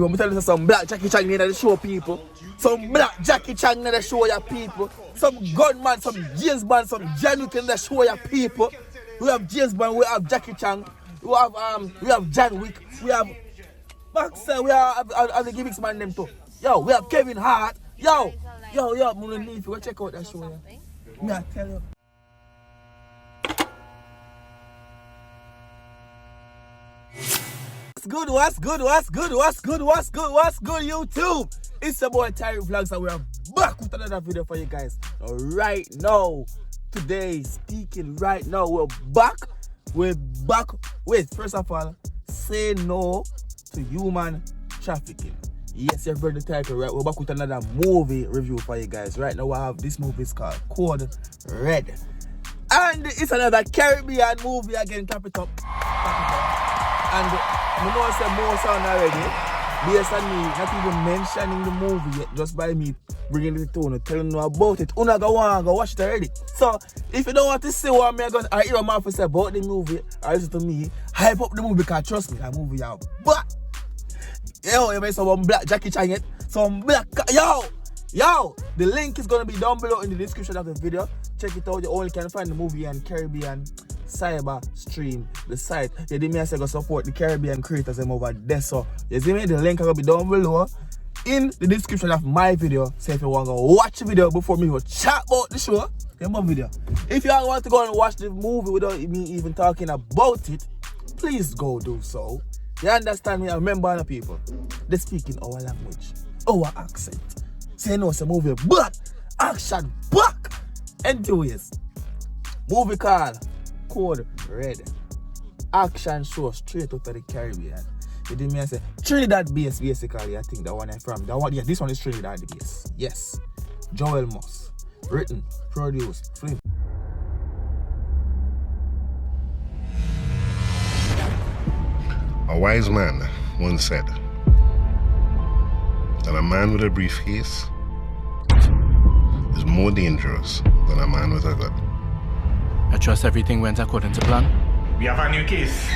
I'm telling you some black Jackie Chan in the show, people. Some black Jackie Chan in the show, ya people. Some gunman, some James Bond, some John Wick in the show, ya people. We have James Bond, we have Jackie Chan, we have John Wick, we have Maxwell, we have the gimmicks man them too. Yo, we have Kevin Hart. Yo, I'm gonna leave you. Go check out that show, ya. Me I tell you. What's good, YouTube? It's your boy Tyrekevlogs and we are back with another video for you guys. Right now, today, speaking right now, we're back. Wait, first of all, say no to human trafficking. Yes, you've heard the title, right? We're back with another movie review for you guys. Right now, I have this movie is called R.E.D.D. And it's another Caribbean movie again, clap it up. And you know I said more sound already. Based on me not even mentioning the movie yet, just by me bringing it to you, telling you about it. Una go watch it already. So if you don't want to see what I'm gonna hear my say about the movie, or listen to me, hype up the movie because trust me, that movie out. But yo, you may some black Jackie Chan yet. Some black yo, the link is gonna be down below in the description of the video. Check it out. You only can find the movie on Caribbean Cyber Stream, the site. You did me say go support the Caribbean creators them over there. So you see me, the link will be down below in the description of my video. So if you want to go watch the video before me go chat about the show, then my video. If you want to go and watch the movie without me even talking about it, please go do so. You understand me? Remember the people, they speak in our language, our accent. Say no, it's a movie, but action back. Anyways, movie called R.E.D.D. Action show straight out of the Caribbean. You did me say Trinidad base basically. I think that one I'm from. That one, yeah, this one is Trinidad base. Yes. Joel Moss. Written, produced, film. A wise man once said that a man with a briefcase is more dangerous than a man with a gun. I trust everything went according to plan. We have a new case.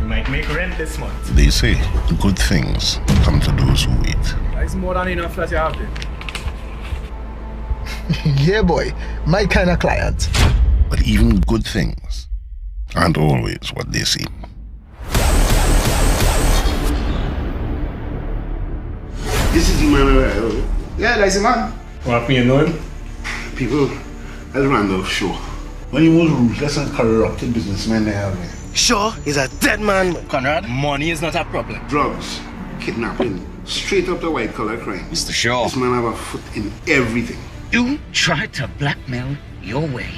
We might make rent this month. They say good things come to those who wait. That's more than enough that you have there. Yeah, boy. My kind of client. But even good things aren't always what they seem. This is the man. Yeah, that's the man. What me you know him? People, that's Randolph Shaw. One of the most ruthless and corrupted businessmen they have here. Sure, he's a dead man. Conrad, money is not a problem. Drugs, kidnapping, straight up the white collar crime. Mr. Shaw, This man have a foot in everything. you tried to blackmail your way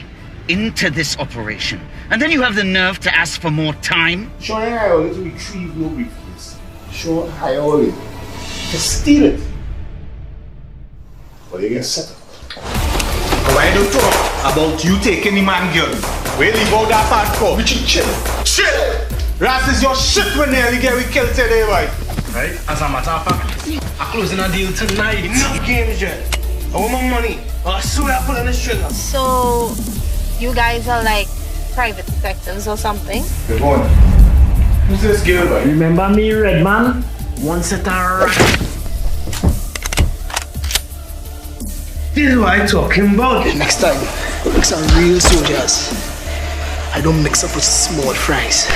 into this operation, and then you have the nerve to ask for more time? Shaw and I always retrieve no briefcase. Shaw, I always to steal it. But you get set up. Why don't talk about you taking the man gun? Where leave out that part for? Richard, chill. Shit! Ras is your shit when nearly get we killed today, right? Right? As a matter of fact, I'm closing a deal tonight. Enough games, Jen. I want my money. I swear I put on the trigger. So, you guys are like private detectives or something? Good morning. Who's this girl, right? Remember me, Red Man? One set of This is what I'm talking about. Next time, mix some real soldiers. I don't mix up with small fries.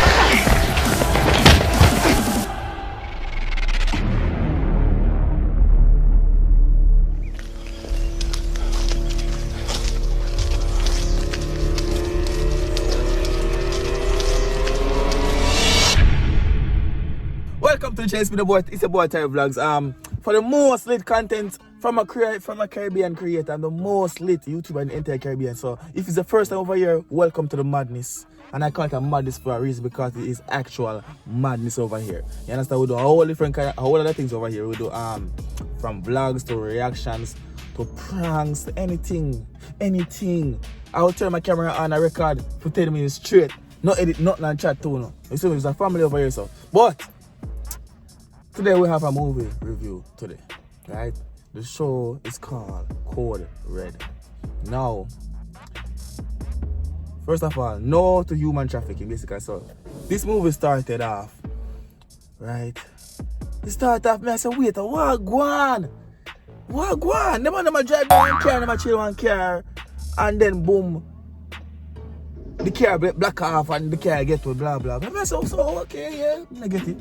Welcome to the chase with the boy. It's your boy Tyrekevlogs. For the most lit content from a Caribbean creator and the most lit YouTuber in the entire Caribbean. So if it's the first time over here, welcome to the madness. And I call it a madness for a reason because it is actual madness over here. You understand? We do a whole different kind of, a whole other things over here. We do from vlogs to reactions to pranks to anything. I will turn my camera on a record for 10 minutes straight. No edit, nothing and chat too. No. You see, there's a family over here, so. But today we have a movie review today, right? The show is called R.E.D.D. Now, first of all, no to human trafficking, basically. So, this movie started off, right, He start off, me I say, wait, what go on? What go on? Them man drive one car, them chill one car, and then boom, the car black off and the car get to blah blah. I say, so okay, yeah, I get it.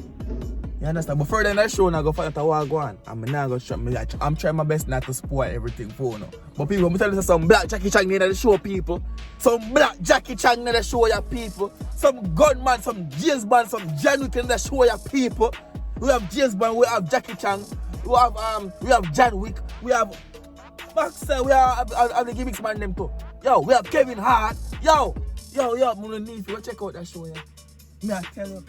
You understand? But further in that show, I go find out what go on. I'm trying my best not to spoil everything for now. But people, I'm telling you some black Jackie Chan in the show, people. Some black Jackie Chan in the show, ya people. Some gunman, some James Bond, some John Wick in the show, ya people. We have James Bond, we have Jackie Chan, we have John Wick, we have Maxwell, we have the gimmicks man them too. Yo, we have Kevin Hart. Yo, I'm gonna need to go check out that show, yeah. Me I tell you,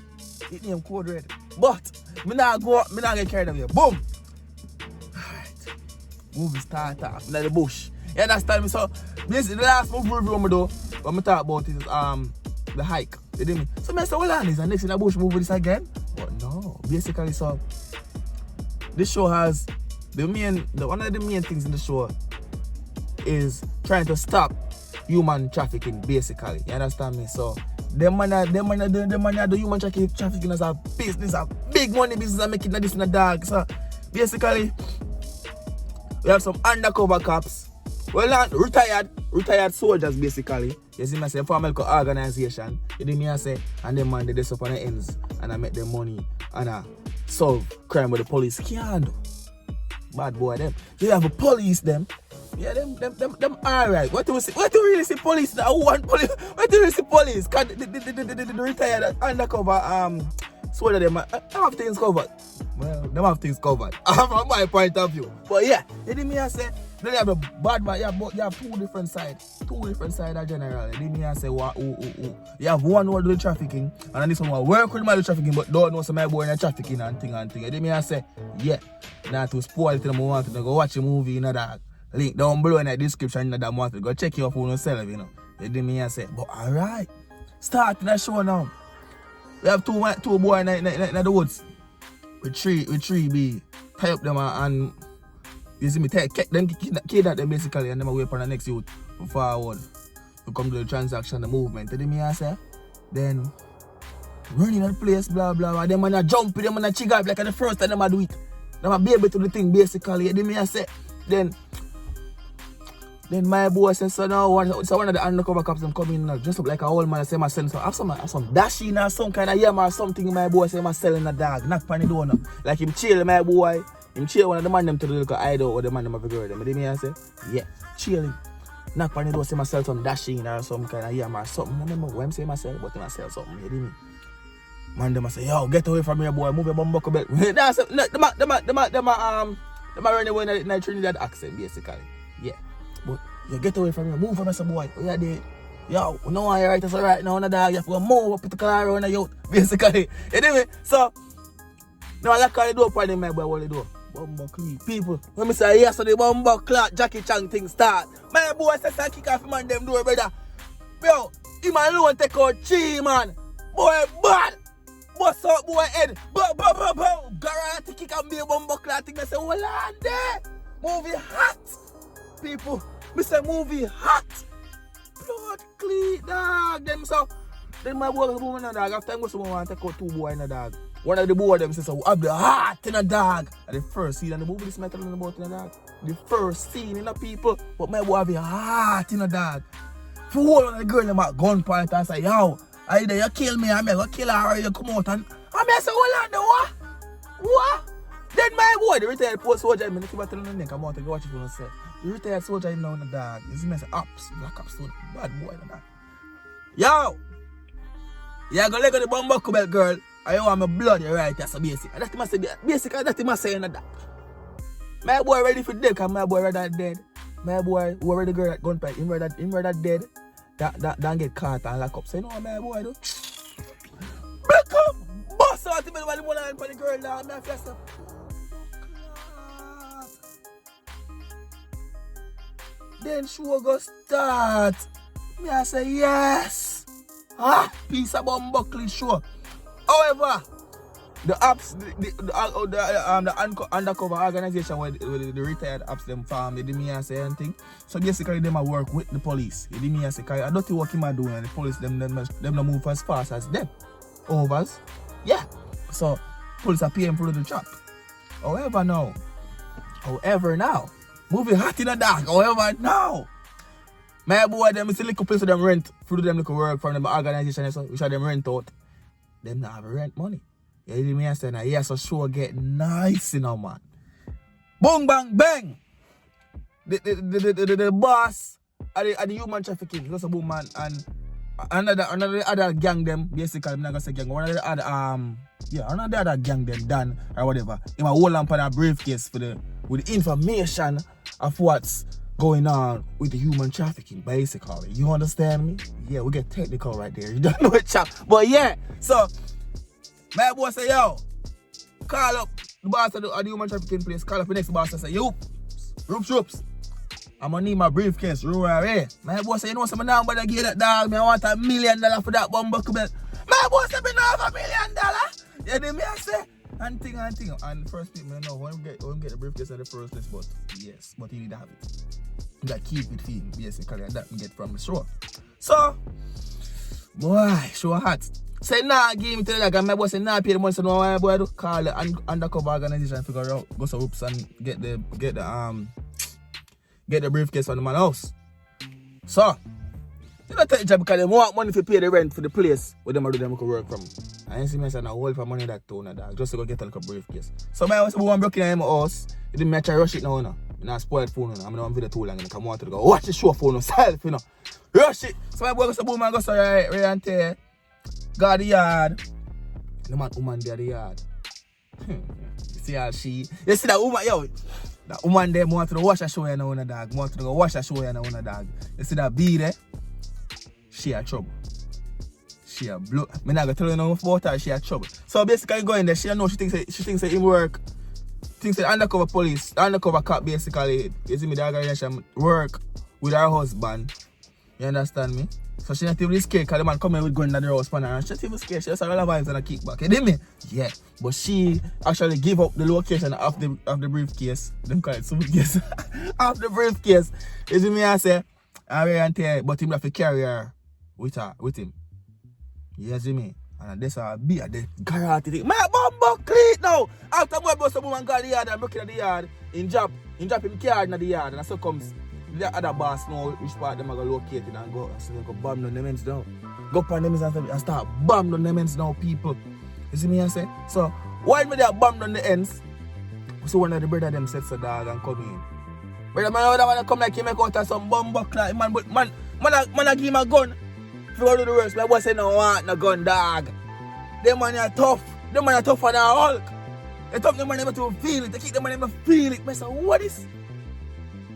it name Code Red. But me not get carried away. Boom. Alright. Movie start off in the bush. You understand me? So this is the last movie review me do. What me talk about is the hike. You know me? So me say, hold on, is the next in the bush movie this again? But no. Basically, so this show has one of the main things in the show is trying to stop human trafficking, basically. You understand me? So them man do human trafficking as a business, a big money business, and making this in a dog. So basically, we have some undercover cops. Well, not retired soldiers, basically. You see me say, formal organization. You see me say, and them man they just up on the ends and I make them money and I solve crime with the police can't do. Bad boy them. You have a police them. Yeah, them alright. What do you see? What do you really see police? That one police. What do you really see police? Cause the retired undercover soldier them have things covered. Well, them have things covered. From my point of view. But yeah, you see me I say, then you have a bad man. You have two different sides. Two different sides of general. You see me I say, you have one who do the trafficking, and then this one who work with my trafficking, but don't know some my boy in the trafficking and thing. You see me I say, yeah. Not to spoil it, I want to go watch a movie, you know that. Link down below in the description, you know that want to go check your phone yourself, you know. You see me I say, but alright. Starting the show now. We have two boys in the woods. With three be tie up them and you see me kidnap them basically and them away for the next youth forward to come to the transaction, the movement. You see me I say? Then running the place, blah blah, and them man a jump, them man a chig up like the first time them a do it. Them a be able to do the thing basically. You see me I say? Then my boy says, so now one of the undercover cops them come in dressed up like a old man and say my son, so have some dashing or some kind of yam or something. My boy say my selling a dog, knock on the door now. Like him chill, my boy. Him chill one of the man them to the little hideout or the man them have a girl them. You see me I say? Yeah, chilling. Knock on the door, say myself some dashing or some kind of yam or something. I remember what I'm saying myself, but I sell something, you see me? Man them I say, yo, get away from here boy, move your bum buckle belt. Them run away in a Trinidad accent basically. Yeah. But you get away from here, move from us boy. Oh yeah, there. Yo, you know why you're right as right now on the dog, you have to move up with the car around the youth, basically. You know me? So now I lock on the door for them, my boy, what they do? Bumbuckle people. When me say yes, so the bumbuckle Jackie Chan thing start. My boy says I kick off him and them door, brother. Yo, him alone take out chi man. Boy bad. Bust up boy head. Garage kick and be a bumbuckle thing. I say, hold on there. Movie hot. People, me say movie hot. Blood clean dog. Then my boy go in a dog. After I go someone want to take out two boys in a dog. One of the boys them says, so have the heart in a dog. And the first scene in the movie this metal in about in a dog. The first scene in the people, but my boy have the heart in a dog. For one of the girl them at gunpoint and say, yo, either you kill me or me go kill her or you come out and I say, hold on, the what? What? Then my boy, the retired post soldier, I keep telling them, come out and go watch it for myself. The retired soldier in now in the dog. You see me say, ops, black ops, bad boy in the dog. Yo! You go leg on the bumbuckle belt, girl. I want my blood, you're right, that's a basic. That's what I say, basically, that's what I say in the dog. My boy ready for dead, because my boy rather dead. My boy, who already girl at gunfight, him rather dead. That get caught and lock up. So you know what my boy do? Break up! Bust out the middle of the one hand for the girl now. I'm fast up. Then show go start. Me I say yes. Piece of bumbuckle show. However, the apps, the undercover organization where the retired apps them farm, they didn't mean say anything. So basically them work with the police. They didn't mean say I don't think what him doing and the police them not move as fast as them. Overs. Yeah. So police are paying for the chop. However now, movie hot in the dark. However now, my boy, them is a little place of them rent, through them little work from them organization, so which are them rent out. Them not have rent money. You hear me? I say, now, yes, so sure get nice, you know, man. Boom, bang, bang. The boss and the human trafficking, just a boom, man, and another other gang them, basically, I'm not gonna say gang, one of the other another other gang them done or whatever. In my whole lamp on a briefcase with the information of what's going on with the human trafficking, basically. You understand me? Yeah, we get technical right there. You don't know it, chap. But yeah, so my boy say, yo, call up the boss of the human trafficking place, call up the next boss and say, yo, Roops, I'm gonna need my briefcase, right? My boy say, you know something now, but I give that dog, I want $1 million for that bumbuckle belt. My boy say, me not have $1 million. You know me, I say, and thing. And first people, you know, when we get the briefcase at the first place, but yes, but you need to have it. You gotta keep it for him, basically, and that we get from the show. So, boy, show hot. Say, nah, give me to the dog, and my boy say, nah, pay the money, so no, my boy do call the undercover organization, figure out, go so oops and get the briefcase from the man's house. So, you don't take the job because they want money to pay the rent for the place where them do them work from. I ain't see me saying a whole for money that tone dog, just to go get a little briefcase. So my house one broken in my house, it didn't match rush it now, no. I not spoiled phone, I'm not video too long, and come out to go watch the show phone yourself, you know. Rush it. So my boy goes to boom and goes to right and tell, got the yard. The woman there the yard. You see how you see that woman, yo. That woman there want to go watch a show and own a dog. Want to go watch a show and own a dog. You see that bee there? She had trouble. She a blow. Me not gonna tell you no about her. She had trouble. So basically, go in there. She know she thinks that him work. Thinks that undercover police, undercover cop basically. You see me, the organization work with her husband. You understand me? So she not even scared because the man come in with gun in the house for her and she not even scared. She just have all the vibes and a kickback. You know me? Yeah. But she actually give up the location of the briefcase. Them call it suitcase. Of the briefcase. You see me? I say, but him have to carry her with him. You see me? And this a be at the garage thing. My bumbo clean now. After boy bust a woman got the yard and broke in the yard, in drop him car in the yard, and so comes the other boss know which part them are gonna locate it and go so they go bomb on them ends down. Go upon them ends and start bomb on them ends now, people. You see me I say? So while me there bomb on the ends, so one of the brother them sets a dog and come in. Brother man come like he make out of some bumbo clock, man, but man I give him a gun. If you go do the worst, my boy say no want no gun, dog. Them man are tough. Them man are tougher than Hulk. They tough them man never to feel it. They keep them man never feel it. I say, what is?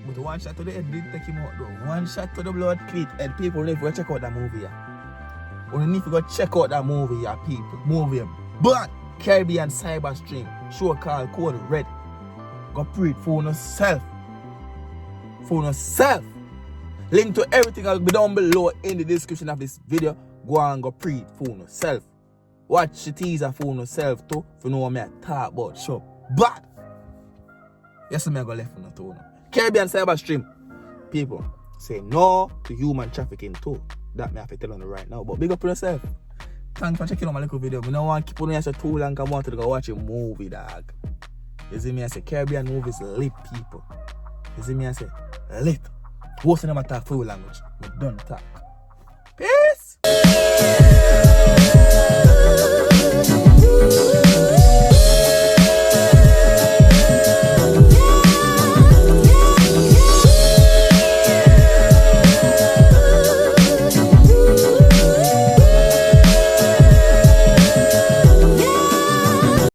But one shot to the head did take him out though. One shot to the blood cleat head. People need to go check out that movie. We need to go check out that movie, people. Movie. But Caribbean Cyber Stream. Show called Code Red. Go pre it for yourself. For yourself. Link to everything will be down below in the description of this video. Go and go pre-it for yourself. Watch the teaser for yourself too. If you know what I talk about show. But yes, I'm going left on the tone. Caribbean Cyber Stream. People say no to human trafficking too. That me have to tell you right now. But big up on yourself. Thanks for checking out my little video. I don't want to keep on here too long. I want to go watch a movie, dog. You see me? I say Caribbean movies lit, people. You see me? I say lit. What's the name of talk for language? We don't talk.